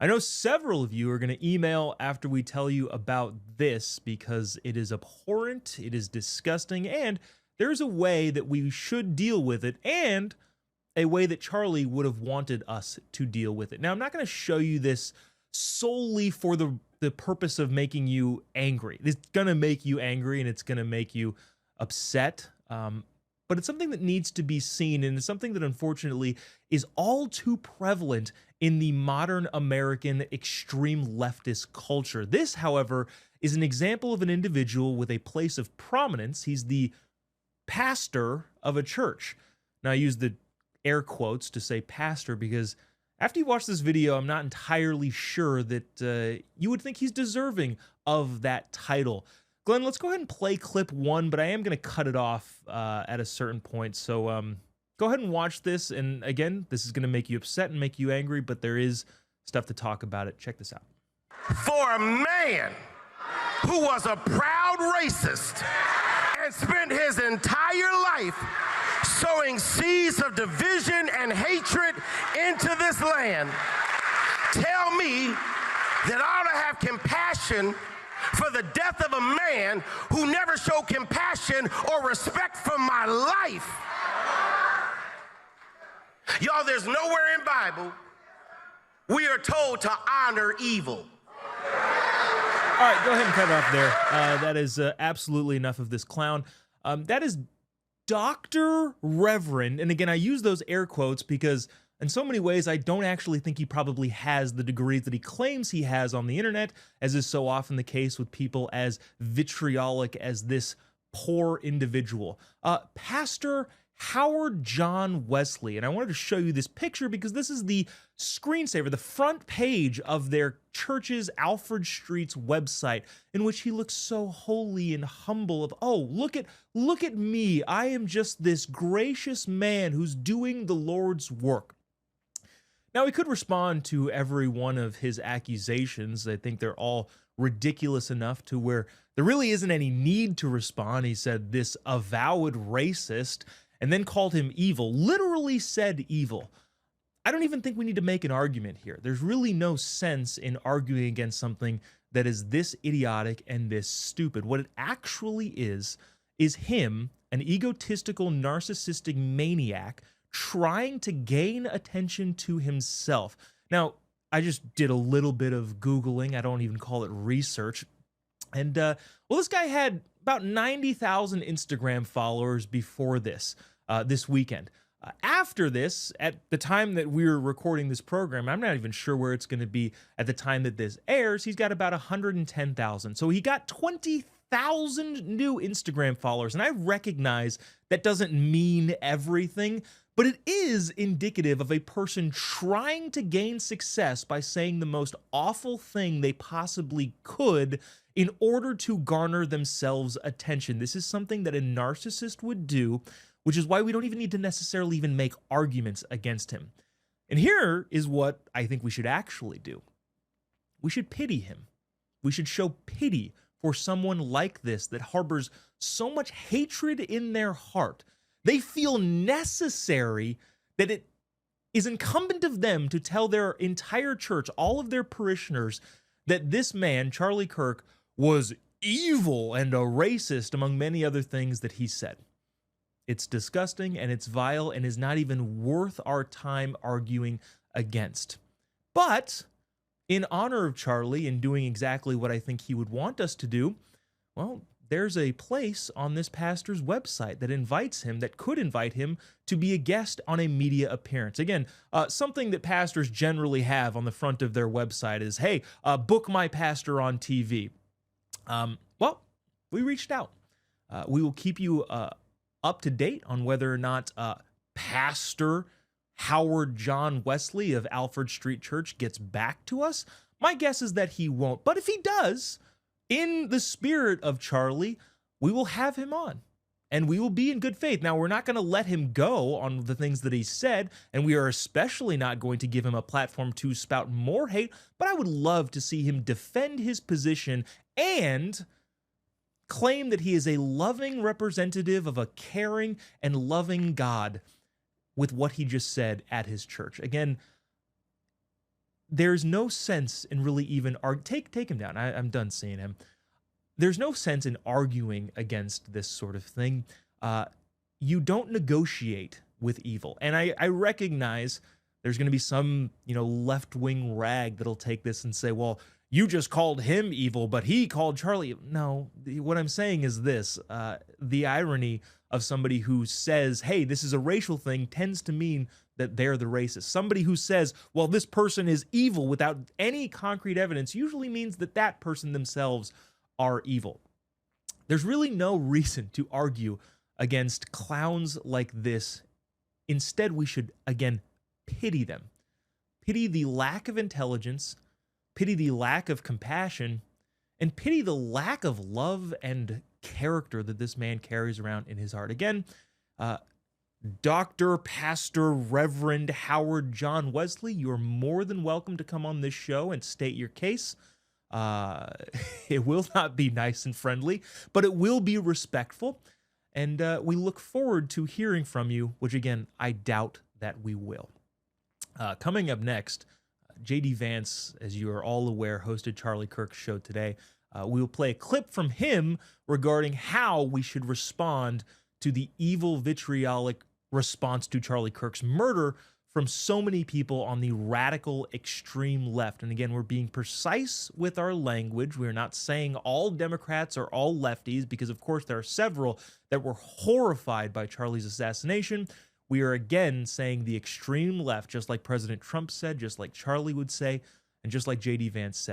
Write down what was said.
I know several of you are going to email after we tell you about this because it is abhorrent, it is disgusting, and there's a way that we should deal with it, and a way that Charlie would have wanted us to deal with it. Now, I'm not going to show you this solely for the purpose of making you angry. It's going to make you angry and it's going to make you upset. But it's something that needs to be seen, and it's something that unfortunately is all too prevalent in the modern American extreme leftist culture. This, however, is an example of an individual with a place of prominence. He's the pastor of a church. Now, I use the air quotes to say pastor because after you watch this video, I'm not entirely sure that you would think he's deserving of that title. Glenn, let's go ahead and play clip 1, but I am going to cut it off at a certain point. So go ahead and watch this. And again, this is going to make you upset and make you angry, but there is stuff to talk about it. Check this out. For a man who was a proud racist and spent his entire life sowing seeds of division and hatred into this land, tell me that I ought to have compassion for the death of a man who never showed compassion or respect for my life. Y'all, there's nowhere in Bible we are told to honor evil. All right, go ahead and cut it off there. That is absolutely enough of this clown. That is Dr. Reverend, and again, I use those air quotes because in so many ways, I don't actually think he probably has the degrees that he claims he has on the internet, as is so often the case with people as vitriolic as this poor individual. Pastor Howard John Wesley, and I wanted to show you this picture because this is the screensaver, the front page of their church's Alfred Street's website, in which he looks so holy and humble of, oh, look at me, I am just this gracious man who's doing the Lord's work. Now, he could respond to every one of his accusations. I think they're all ridiculous enough to where there really isn't any need to respond. He said this avowed racist and then called him evil, literally said evil. I don't even think we need to make an argument here. There's really no sense in arguing against something that is this idiotic and this stupid. What it actually is him, an egotistical, narcissistic maniac, trying to gain attention to himself. Now, I just did a little bit of Googling. I don't even call it research. And, well, this guy had about 90,000 Instagram followers before this weekend. After this, at the time that we're recording this program, I'm not even sure where it's going to be at the time that this airs, he's got about 110,000. So he got 20,000 new Instagram followers. And I recognize that doesn't mean everything, but it is indicative of a person trying to gain success by saying the most awful thing they possibly could in order to garner themselves attention. This is something that a narcissist would do, which is why we don't even need to necessarily even make arguments against him. And here is what I think we should actually do. We should pity him. We should show pity for someone like this that harbors so much hatred in their heart. They feel necessary that it is incumbent of them to tell their entire church, all of their parishioners, that this man, Charlie Kirk, was evil and a racist, among many other things that he said. It's disgusting and it's vile and is not even worth our time arguing against. But in honor of Charlie and doing exactly what I think he would want us to do, well, there's a place on this pastor's website that invites him, that could invite him to be a guest on a media appearance. Again, something that pastors generally have on the front of their website is, hey, book my pastor on TV. Well, we reached out. We will keep you up to date on whether or not Pastor Howard John Wesley of Alfred Street Church gets back to us. My guess is that he won't. But if he does, in the spirit of Charlie, we will have him on. And we will be in good faith. Now, we're not going to let him go on the things that he said, and we are especially not going to give him a platform to spout more hate, but I would love to see him defend his position and claim that he is a loving representative of a caring and loving God with what he just said at his church. Again, there's no sense in really even take him down. I'm done seeing him. There's no sense in arguing against this sort of thing. You don't negotiate with evil. And I recognize there's going to be some, left-wing rag that'll take this and say, well, you just called him evil, but he called Charlie. No, what I'm saying is this. The irony of somebody who says, hey, this is a racial thing tends to mean that they're the racist. Somebody who says, well, this person is evil without any concrete evidence usually means that that person themselves are evil. There's really no reason to argue against clowns like this. Instead, we should, again, pity them. Pity the lack of intelligence, pity the lack of compassion, and pity the lack of love and character that this man carries around in his heart. Again, Dr. Pastor Reverend Howard John Wesley, you're more than welcome to come on this show and state your case. It will not be nice and friendly, but it will be respectful. And we look forward to hearing from you, which again, I doubt that we will. Coming up next, J.D. Vance, as you are all aware, hosted Charlie Kirk's show today. We will play a clip from him regarding how we should respond to the evil, vitriolic response to Charlie Kirk's murder from so many people on the radical extreme left. And again, we're being precise with our language. We're not saying all Democrats are all lefties, because of course there are several that were horrified by Charlie's assassination. We are again saying the extreme left, just like President Trump said, just like Charlie would say, and just like J.D. Vance said.